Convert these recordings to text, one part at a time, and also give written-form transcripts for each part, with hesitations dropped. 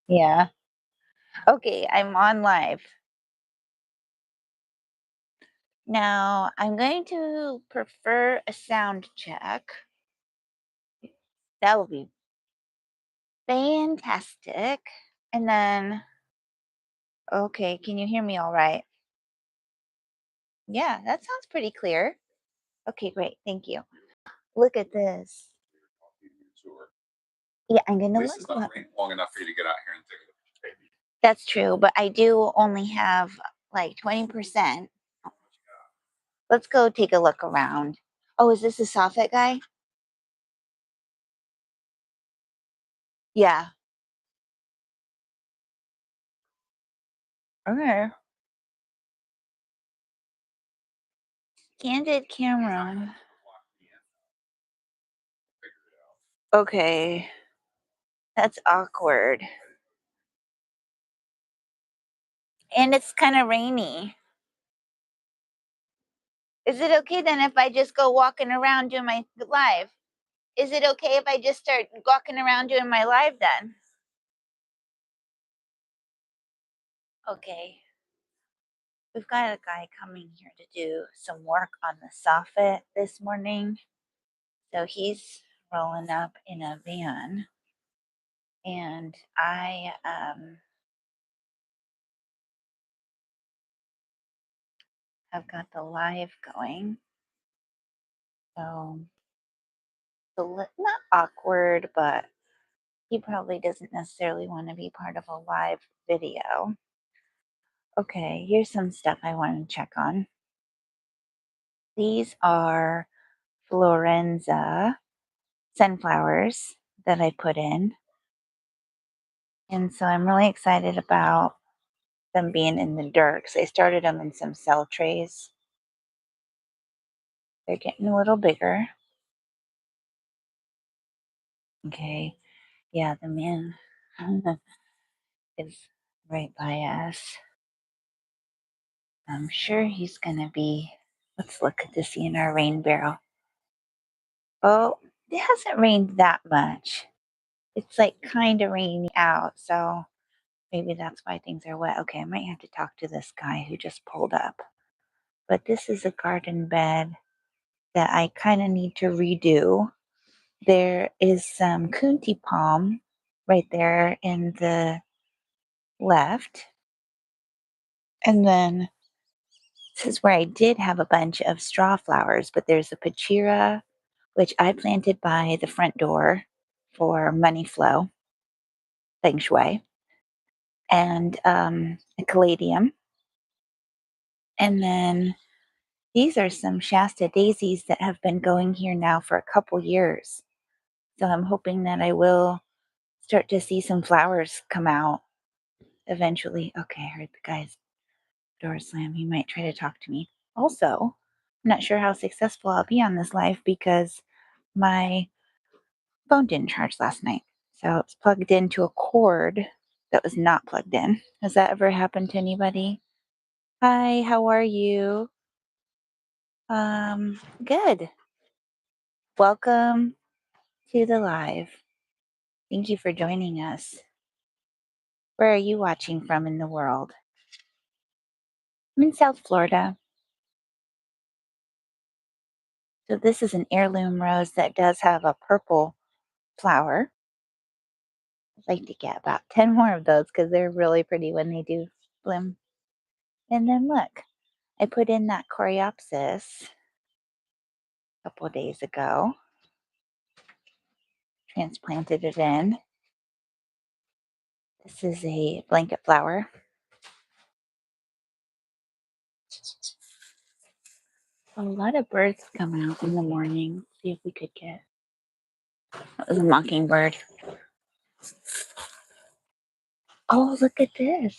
Yeah. Okay, I'm on live. Now, I'm going to prefer a sound check. That will be fantastic. And then, okay, can you hear me all right? Yeah, that sounds pretty clear. Okay, great. Thank you. Look at this. Yeah, I'm going to look. Long enough for you to get out here and take a look. That's true, but I do only have like 20%. Let's go take a look around. Oh, is this a soffit guy? Yeah. Okay. Candid camera. Okay. That's awkward. And it's kind of rainy. Is it okay then if I just go walking around doing my live? Is it okay if I just start walking around doing my live then? Okay. We've got a guy coming here to do some work on the soffit this morning. So he's rolling up in a van. And I have got the live going. So not awkward, but he probably doesn't necessarily want to be part of a live video. Okay, here's some stuff I want to check on. These are Florenza sunflowers that I put in. And so I'm really excited about them being in the dirt because I started them in some cell trays. They're getting a little bigger. Okay, yeah, the man is right by us. I'm sure he's going to be. Let's look at this in our rain barrel. Oh, it hasn't rained that much. It's like kind of rainy out, so maybe that's why things are wet. Okay, I might have to talk to this guy who just pulled up. But this is a garden bed that I kind of need to redo. There is some Kunti palm right there in the left. And then this is where I did have a bunch of straw flowers, but there's a Pachira, which I planted by the front door for money flow, feng shui, and a caladium. And then these are some Shasta daisies that have been going here now for a couple years. So I'm hoping that I will start to see some flowers come out eventually. Okay, I heard the guy's door slam. He might try to talk to me. Also, I'm not sure how successful I'll be on this live because my phone didn't charge last night. So it's plugged into a cord that was not plugged in. Has that ever happened to anybody? Hi, how are you? Good. Welcome to the live. Thank you for joining us. Where are you watching from in the world? I'm in South Florida. So this is an heirloom rose that does have a purple flower. I'd like to get about 10 more of those because they're really pretty when they do bloom. And then look, I put in that coreopsis a couple of days ago. Transplanted it in. This is a blanket flower. A lot of birds come out in the morning. See if we could get. That was a mockingbird. Oh, look at this.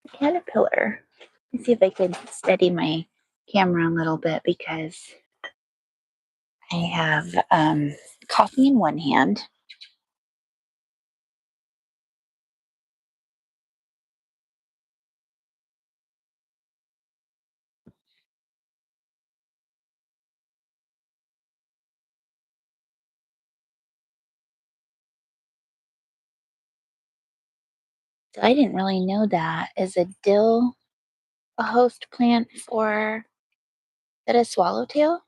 A caterpillar. Let's see if I can steady my camera a little bit because I have coffee in one hand. So I didn't really know that. Is a dill a host plant for that a swallowtail?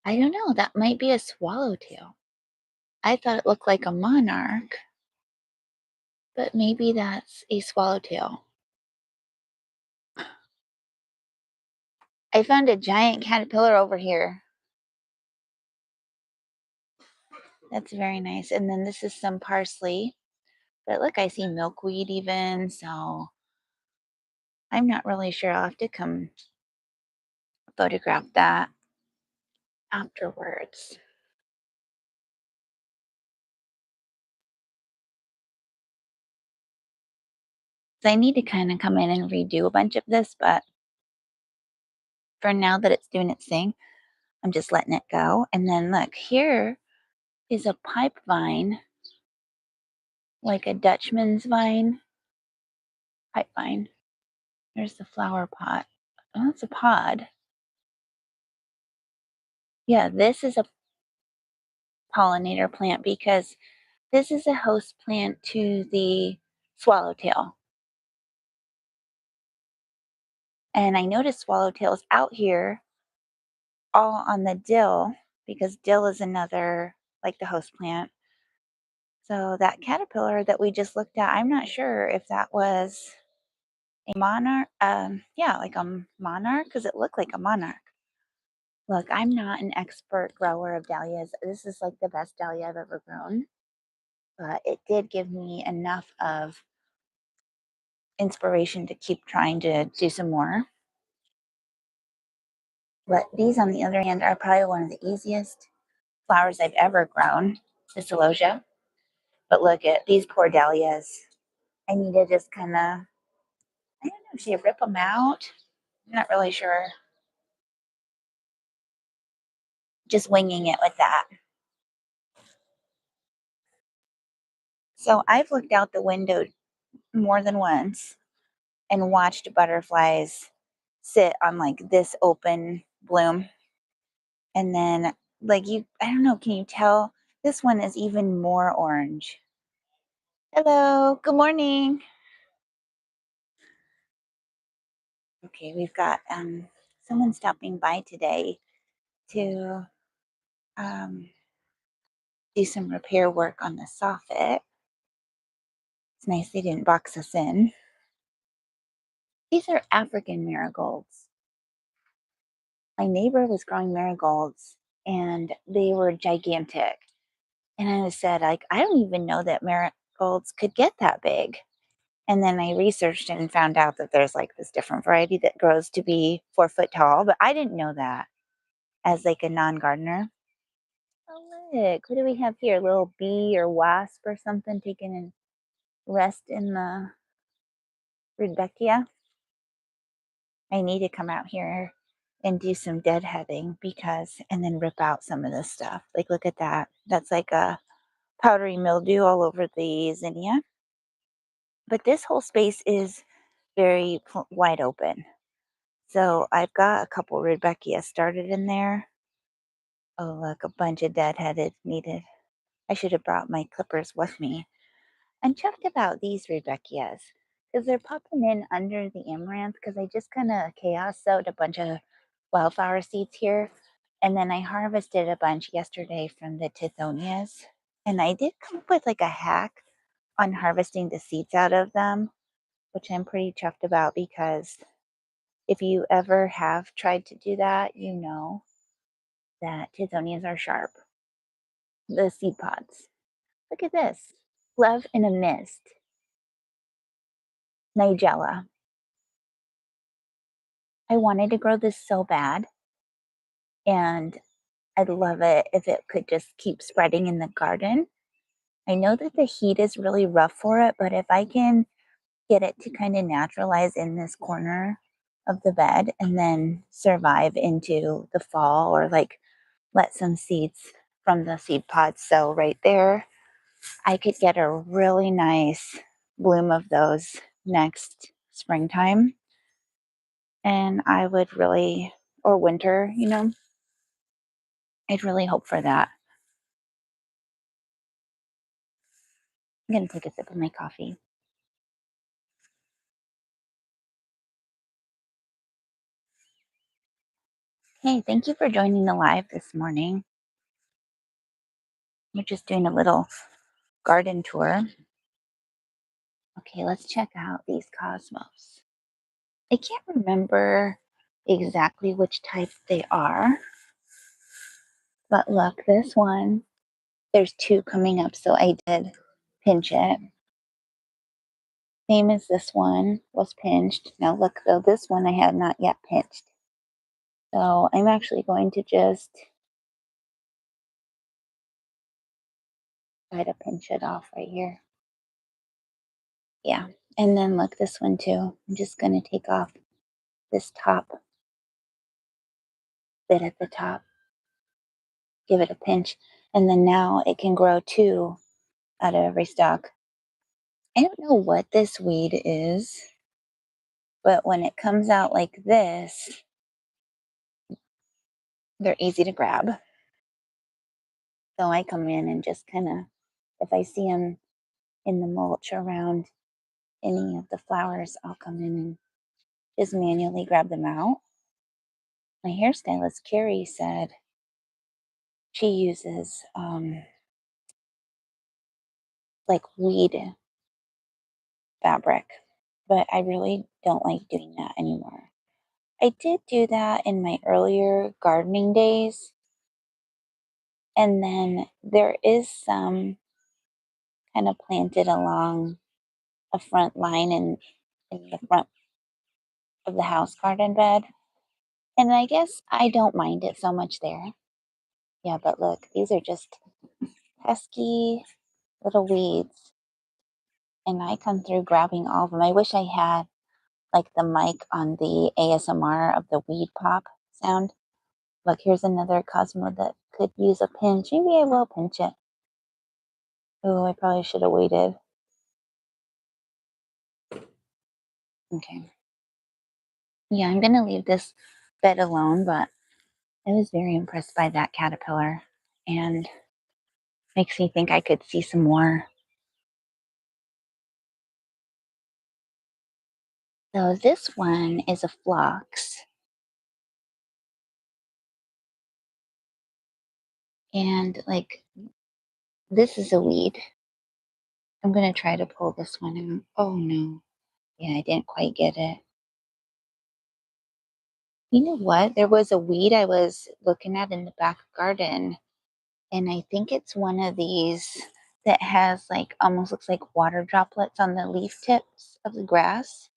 I don't know. That might be a swallowtail. I thought it looked like a monarch, but maybe that's a swallowtail. I found a giant caterpillar over here. That's very nice. And then this is some parsley. But look, I see milkweed even, so I'm not really sure. I'll have to come photograph that afterwards. So I need to kind of come in and redo a bunch of this, but for now that it's doing its thing, I'm just letting it go. And then look, here is a pipe vine, like a Dutchman's vine, pipe vine. There's the flower pot. Oh, it's a pod. Yeah, this is a pollinator plant because this is a host plant to the swallowtail. And I noticed swallowtails out here all on the dill because dill is another, like the host plant. So that caterpillar that we just looked at, I'm not sure if that was a monarch. Yeah, like a monarch because it looked like a monarch. Look, I'm not an expert grower of dahlias. This is like the best dahlia I've ever grown, but it did give me enough of inspiration to keep trying to do some more. But these, on the other hand, are probably one of the easiest flowers I've ever grown, the celosia. But look at these poor dahlias. I need to just kind of, I don't know, should you rip them out? I'm not really sure. Just winging it with that. So I've looked out the window more than once and watched butterflies sit on like this open bloom. And then, like, I don't know, can you tell? This one is even more orange. Hello, good morning. Okay, we've got someone stopping by today to um, do some repair work on the soffit. It's nice they didn't box us in. These are African marigolds. My neighbor was growing marigolds and they were gigantic. And I said, like, I don't even know that marigolds could get that big. And then I researched and found out that there's like this different variety that grows to be 4 foot tall, but I didn't know that as like a non-gardener. Oh, look, what do we have here? A little bee or wasp or something taking a rest in the Rudbeckia. I need to come out here and do some deadheading and then rip out some of this stuff. Like, look at that. That's like a powdery mildew all over the zinnia. But this whole space is very wide open. So I've got a couple Rudbeckia started in there. Oh, look, a bunch of deadheaded needed. I should have brought my clippers with me. I'm chuffed about these Rudbeckias because they're popping in under the amaranth because I just kind of chaos sowed a bunch of wildflower seeds here. And then I harvested a bunch yesterday from the Tithonias. And I did come up with like a hack on harvesting the seeds out of them, which I'm pretty chuffed about because if you ever have tried to do that, you know that Tithonias are sharp. The seed pods. Look at this. Love in a mist. Nigella. I wanted to grow this so bad, and I'd love it if it could just keep spreading in the garden. I know that the heat is really rough for it, but if I can get it to kind of naturalize in this corner of the bed and then survive into the fall or like let some seeds from the seed pods sow right there, I could get a really nice bloom of those next springtime. And I would really, or winter, I'd really hope for that. I'm going to take a sip of my coffee. Hey, thank you for joining the live this morning. We're just doing a little garden tour. Okay, let's check out these cosmos. I can't remember exactly which type they are, but look, this one, there's two coming up, so I did pinch it. Same as this one was pinched. Now look though, this one I had not yet pinched. So I'm actually going to just try to pinch it off right here. Yeah, and then look, this one too. I'm just going to take off this top bit at the top, give it a pinch, and then now it can grow two out of every stalk. I don't know what this weed is, but when it comes out like this, they're easy to grab. So I come in and just kind of, if I see them in the mulch around any of the flowers, I'll come in and just manually grab them out. My hairstylist, Carrie, said she uses like weed fabric, but I really don't like doing that anymore. I did do that in my earlier gardening days, and then there is some kind of planted along a front line in the front of the house garden bed. And I guess I don't mind it so much there. Yeah, but look, these are just pesky little weeds. And I come through grabbing all of them. I wish I had like the mic on the ASMR of the weed pop sound. Look, here's another Cosmo that could use a pinch. Maybe I will pinch it. Oh, I probably should have waited. Okay. Yeah, I'm going to leave this bed alone, but I was very impressed by that caterpillar and makes me think I could see some more. So this one is a phlox. And like, this is a weed. I'm going to try to pull this one out. Oh no. Yeah, I didn't quite get it. You know what? There was a weed I was looking at in the back garden, and I think it's one of these that has like almost looks like water droplets on the leaf tips of the grass.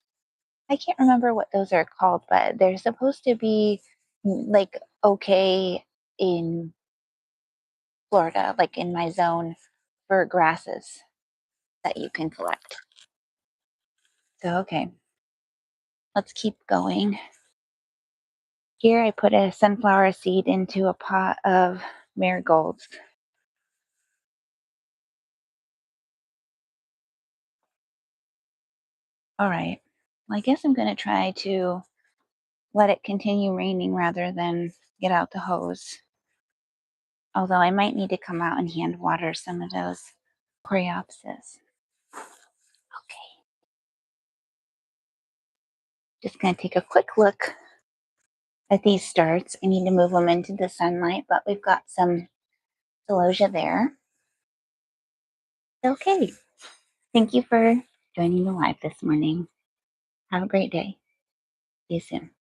I can't remember what those are called, but they're supposed to be like okay in Florida, like in my zone for grasses that you can collect. So, okay, let's keep going. Here I put a sunflower seed into a pot of marigolds. All right. Well, I guess I'm going to try to let it continue raining rather than get out the hose. Although I might need to come out and hand water some of those coreopsis. Okay. Just going to take a quick look at these starts. I need to move them into the sunlight, but we've got some celosia there. Okay. Thank you for joining the live this morning. Have a great day. See you soon.